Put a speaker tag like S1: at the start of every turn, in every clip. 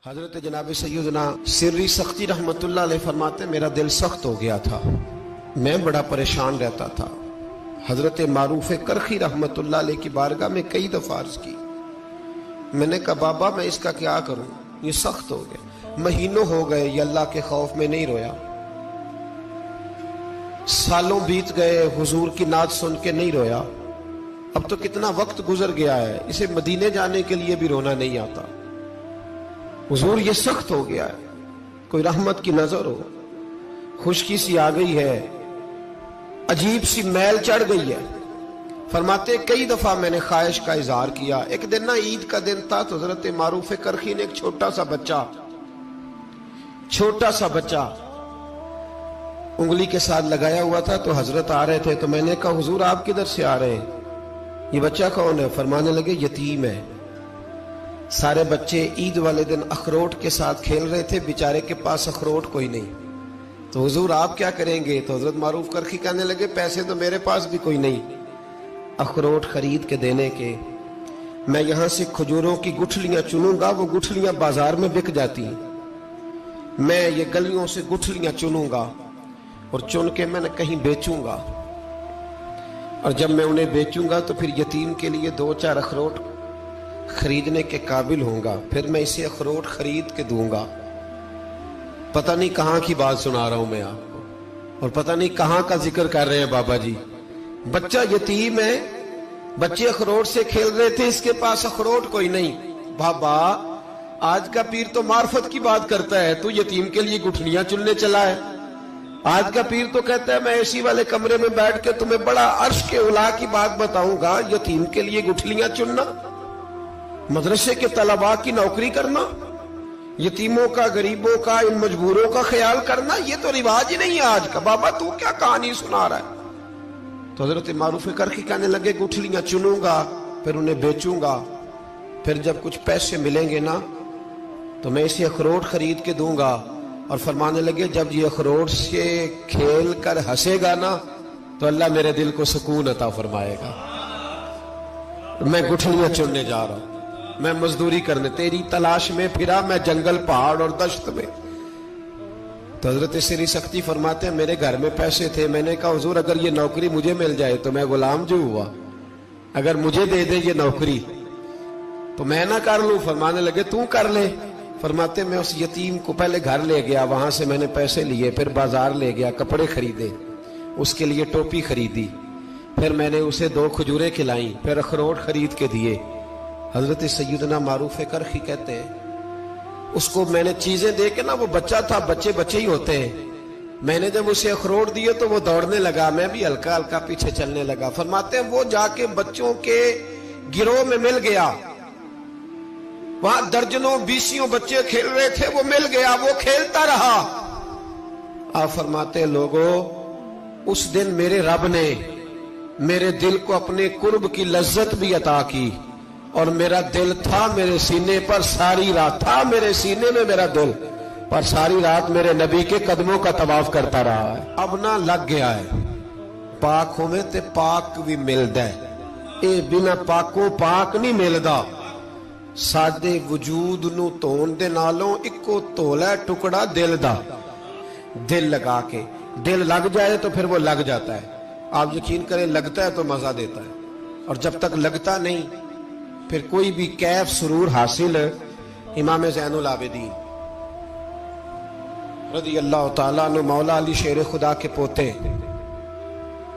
S1: حضرت جناب سیدنا سری سختی رحمت اللہ علیہ فرماتے میرا دل سخت ہو گیا تھا، میں بڑا پریشان رہتا تھا۔ حضرت معروف کرخی رحمت اللہ علیہ کی بارگاہ میں کئی دفعہ عرض کی، میں نے کہا بابا میں اس کا کیا کروں، یہ سخت ہو گئے، مہینوں ہو گئے یہ اللہ کے خوف میں نہیں رویا، سالوں بیت گئے حضور کی نعت سن کے نہیں رویا، اب تو کتنا وقت گزر گیا ہے، اسے مدینے جانے کے لیے بھی رونا نہیں آتا، حضور یہ سخت ہو گیا ہے، کوئی رحمت کی نظر ہو، خشکی سی آ گئی ہے، عجیب سی میل چڑھ گئی ہے۔ فرماتے کئی دفعہ میں نے خواہش کا اظہار کیا۔ ایک دن نا عید کا دن تھا تو حضرت معروف کرخی نے ایک چھوٹا سا بچہ انگلی کے ساتھ لگایا ہوا تھا، تو حضرت آ رہے تھے، تو میں نے کہا حضور آپ کدھر سے آ رہے ہیں، یہ بچہ کون ہے؟ فرمانے لگے یتیم ہے۔ سارے بچے عید والے دن اخروٹ کے ساتھ کھیل رہے تھے، بیچارے کے پاس اخروٹ کوئی نہیں، تو حضور آپ کیا کریں گے؟ تو حضرت معروف کرخی کہنے لگے پیسے تو میرے پاس بھی کوئی نہیں اخروٹ خرید کے دینے کے، میں یہاں سے کھجوروں کی گٹھلیاں چنوں گا، وہ گٹھلیاں بازار میں بک جاتی ہیں، میں یہ گلیوں سے گٹھلیاں چنوں گا اور چن کے میں نے کہیں بیچوں گا، اور جب میں انہیں بیچوں گا تو پھر یتیم کے لیے 2-4 اخروٹ خریدنے کے قابل ہوں گا، پھر میں اسے اخروٹ خرید کے دوں گا۔ پتہ نہیں کہاں کی بات سنا رہا ہوں میں آپ کو، اور پتہ نہیں کہاں کا ذکر کر رہے ہیں بابا جی۔ بچہ یتیم ہے، بچے اخروٹ سے کھیل رہے تھے، اس کے پاس اخروٹ کوئی نہیں۔ بابا آج کا پیر تو معرفت کی بات کرتا ہے، تو یتیم کے لیے گٹھلیاں چننے چلا ہے۔ آج کا پیر تو کہتا ہے میں اے سی والے کمرے میں بیٹھ کے تمہیں بڑا عرش کے اعلیٰ کی بات بتاؤں گا، یتیم کے لیے گٹھلیاں چننا، مدرسے کے طلباء کی نوکری کرنا، یتیموں کا، غریبوں کا، ان مجبوروں کا خیال کرنا، یہ تو رواج ہی نہیں ہے آج کا۔ بابا تو کیا کہانی سنا رہا ہے؟ تو حضرت معروف کرخی کہنے لگے گٹھلیاں چنوں گا، پھر انہیں بیچوں گا، پھر جب کچھ پیسے ملیں گے نا تو میں اسے اخروٹ خرید کے دوں گا، اور فرمانے لگے جب یہ اخروٹ سے کھیل کر ہنسے گا نا تو اللہ میرے دل کو سکون عطا فرمائے گا۔ میں گٹھلیاں چننے جا رہا ہوں، میں مزدوری کرنے، تیری تلاش میں پھرا میں جنگل، پہاڑ اور دشت میں۔ تو حضرت سری سختی فرماتے ہیں میرے گھر میں پیسے تھے، میں نے کہا حضور اگر یہ نوکری مجھے مل جائے تو میں غلام جو ہوا، اگر مجھے دے دے یہ نوکری تو میں نہ کر لوں؟ فرمانے لگے تو کر لے۔ فرماتے میں اس یتیم کو پہلے گھر لے گیا، وہاں سے میں نے پیسے لیے، پھر بازار لے گیا، کپڑے خریدے، اس کے لیے ٹوپی خریدی، پھر میں نے اسے 2 کھجوریں کھلائیں، پھر اخروٹ خرید کے دیے۔ حضرت سیدنا معروف کرخی کہتے ہیں اس کو میں نے چیزیں دے کے نا، وہ بچہ تھا، بچے ہی ہوتے ہیں، میں نے جب اسے اخروٹ دیے تو وہ دوڑنے لگا، میں بھی ہلکا ہلکا پیچھے چلنے لگا۔ فرماتے ہیں وہ جا کے بچوں کے گروہ میں مل گیا، وہاں درجنوں 20 بچے کھیل رہے تھے، وہ مل گیا، وہ کھیلتا رہا۔ آپ فرماتے ہیں لوگوں اس دن میرے رب نے میرے دل کو اپنے قرب کی لذت بھی عطا کی، اور میرا دل تھا میرے سینے پر ساری رات، تھا میرے سینے میں میرا دل، پر ساری رات میرے نبی کے قدموں کا طواف کرتا رہا ہے۔ اب نہ لگ گیا ہے، پاک ہوئے تے پاک بھی ملدا ہے، اے بنا پاکوں پاک نہیں ملدا۔ سادے وجود نو تون دے نالوں اکو تولا ٹکڑا دل دا، دل لگا کے، دل لگ جائے تو پھر وہ لگ جاتا ہے۔ آپ یقین کریں لگتا ہے تو مزہ دیتا ہے، اور جب تک لگتا نہیں پھر کوئی بھی کیف سرور حاصل۔ امام زین العابدین رضی اللہ تعالیٰ عنہ مولا علی شیر خدا کے پوتے،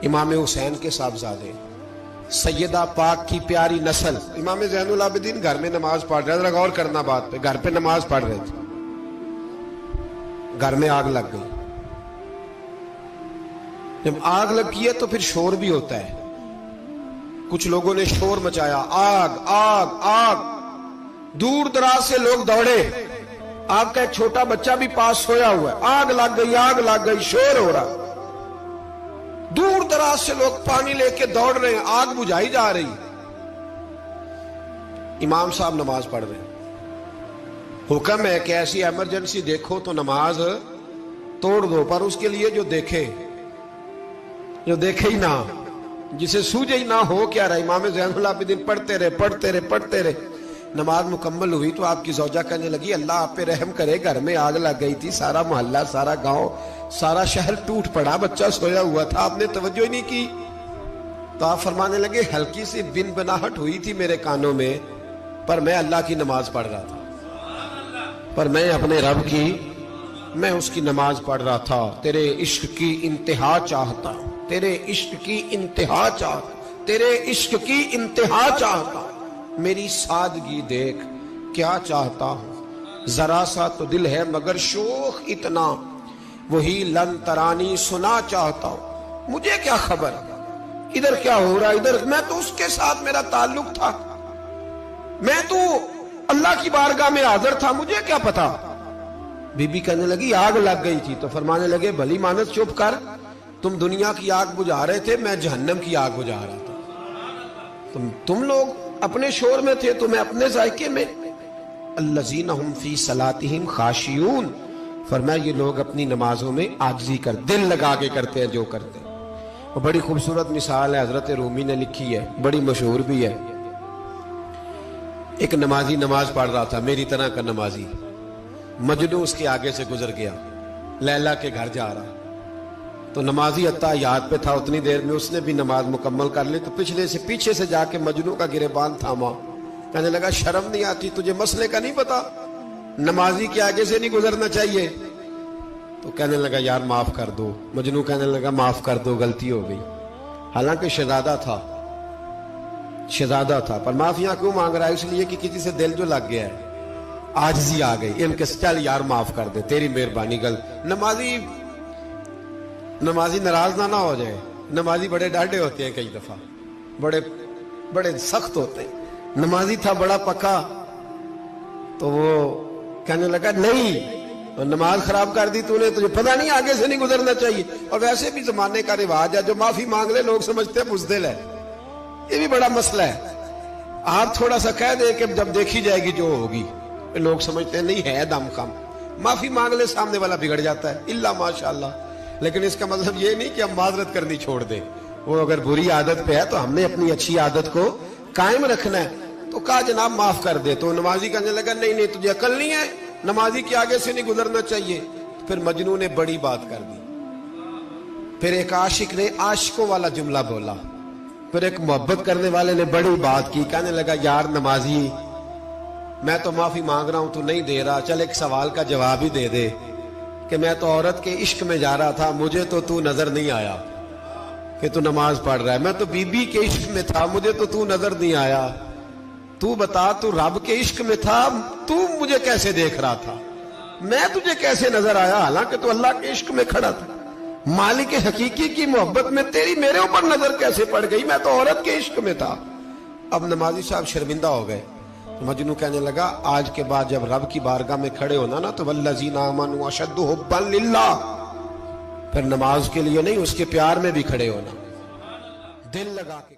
S1: امام حسین کے صاحبزادے، سیدہ پاک کی پیاری نسل، امام زین العابدین گھر میں نماز پڑھ رہے تھے، غور کرنا بات پہ، گھر پہ نماز پڑھ رہے تھے، گھر میں آگ لگ گئی۔ جب آگ لگی ہے تو پھر شور بھی ہوتا ہے، کچھ لوگوں نے شور مچایا، آگ آگ آگ، دور دراز سے لوگ دوڑے، آپ کا ایک چھوٹا بچہ بھی پاس سویا ہوا ہے، آگ لگ گئی، شور ہو رہا، دور دراز سے لوگ پانی لے کے دوڑ رہے ہیں، آگ بجھائی جا رہی، امام صاحب نماز پڑھ رہے ہیں، حکم ہے کہ ایسی ایمرجنسی دیکھو تو نماز توڑ دو، پر اس کے لیے جو دیکھے ہی نہ، جسے سوجے ہی نہ ہو کیا رہا۔ امام زین العابدین پڑھتے رہے، نماز مکمل ہوئی تو آپ کی زوجہ کہنے لگی اللہ آپ پہ رحم کرے، گھر میں آگ لگ گئی تھی، سارا محلہ، سارا گاؤں، سارا شہر ٹوٹ پڑا، بچہ سویا ہوا تھا، آپ نے توجہ ہی نہیں کی۔ تو آپ فرمانے لگے ہلکی سی بن بناہٹ ہوئی تھی میرے کانوں میں، پر میں اللہ کی نماز پڑھ رہا تھا، پر میں اپنے رب کی، میں اس کی نماز پڑھ رہا تھا۔ تیرے عشق کی انتہا چاہتا، تیرے عشق کی انتہا چاہتا، تیرے عشق کی انتہا چاہتا، میری سادگی دیکھ کیا چاہتا ہوں، ذرا سا تو دل ہے مگر شوق اتنا، وہی لن ترانی سنا چاہتا ہوں، مجھے کیا خبر ادھر کیا ہو رہا، ادھر میں تو اس کے ساتھ میرا تعلق تھا، میں تو اللہ کی بارگاہ میں حاضر تھا، مجھے کیا پتا۔ بی بی کہنے لگی آگ لگ گئی تھی، تو فرمانے لگے بھلی مانت چپ کر، تم دنیا کی آگ بجھا رہے تھے، میں جہنم کی آگ بجھا رہا تھا، تم لوگ اپنے شور میں تھے تو میں اپنے ذائقے میں۔ الذین ہم فی صلاتہم خاشعون، فرمایا یہ لوگ اپنی نمازوں میں عاجزی کر، دل لگا کے کرتے ہیں جو کرتے ہیں۔ اور بڑی خوبصورت مثال ہے، حضرت رومی نے لکھی ہے، بڑی مشہور بھی ہے۔ ایک نمازی نماز پڑھ رہا تھا، میری طرح کا نمازی، مجنو اس کے آگے سے گزر گیا، لیلا کے گھر جا رہا، تو نمازی اتحیات پہ تھا، اتنی دیر میں اس نے بھی نماز مکمل کر لی، تو پیچھے سے جا کے مجنو کا گریبان تھاما، کہنے لگا شرم نہیں آتی تجھے، مسئلے کا نہیں پتا، نمازی کے آگے سے نہیں گزرنا چاہیے؟ تو کہنے لگا یار معاف کر دو، مجنو کہنے لگا معاف کر دو، غلطی ہو گئی، حالانکہ شہزادہ تھا، پر معافیاں کیوں مانگ رہا ہے؟ اس لیے کہ کسی سے دل جو لگ گیا ہے، عاجزی آ گئی، ان کے چل یار معاف کر دے، تیری مہربانی، نمازی ناراض نہ ہو جائے، نمازی بڑے ڈاڈے ہوتے ہیں، کئی دفعہ بڑے سخت ہوتے ہیں، نمازی تھا بڑا پکا، تو وہ کہنے لگا نہیں، نماز خراب کر دی تو نے، تجھے پتہ نہیں آگے سے نہیں گزرنا چاہیے، اور ویسے بھی زمانے کا رواج ہے، جو معافی مانگ لے لوگ سمجھتے ہیں بزدل ہے، یہ بھی بڑا مسئلہ ہے۔ آپ تھوڑا سا کہہ دے کہ جب دیکھی جائے گی جو ہوگی، لوگ سمجھتے ہیں نہیں ہے دم کم، معافی مانگ لے سامنے والا بگڑ جاتا ہے، الا ماشاءاللہ، لیکن اس کا مطلب یہ نہیں کہ ہم معذرت کرنی چھوڑ دیں، وہ اگر بری عادت پہ ہے تو ہم نے اپنی اچھی عادت کو قائم رکھنا ہے، تو کہا جناب معاف کر دے، تو نمازی کہنے لگا نہیں تجھے عقل نہیں ہے، نمازی کے آگے سے نہیں گزرنا چاہیے۔ پھر مجنو نے بڑی بات کر دی، پھر ایک عاشق نے عاشقوں والا جملہ بولا، پھر ایک محبت کرنے والے نے بڑی بات کی، کہنے لگا یار نمازی میں تو معافی مانگ رہا ہوں تو نہیں دے رہا، چل ایک سوال کا جواب ہی دے دے کہ میں تو عورت کے عشق میں جا رہا تھا، مجھے تو نظر نہیں آیا کہ تو نماز پڑھ رہا ہے، میں تو بی بی کے عشق میں تھا، مجھے تو نظر نہیں آیا، تو بتا تو رب کے عشق میں تھا، تو مجھے کیسے دیکھ رہا تھا، میں تجھے کیسے نظر آیا، حالانکہ تو اللہ کے عشق میں کھڑا تھا، مالک حقیقی کی محبت میں تیری میرے اوپر نظر کیسے پڑ گئی، میں تو عورت کے عشق میں تھا۔ اب نمازی صاحب شرمندہ ہو گئے، مجنو کہنے لگا آج کے بعد جب رب کی بارگاہ میں کھڑے ہونا نا، تو والذین آمنوا اشد حبا للہ، پھر نماز کے لیے نہیں، اس کے پیار میں بھی کھڑے ہونا، دل لگا کے۔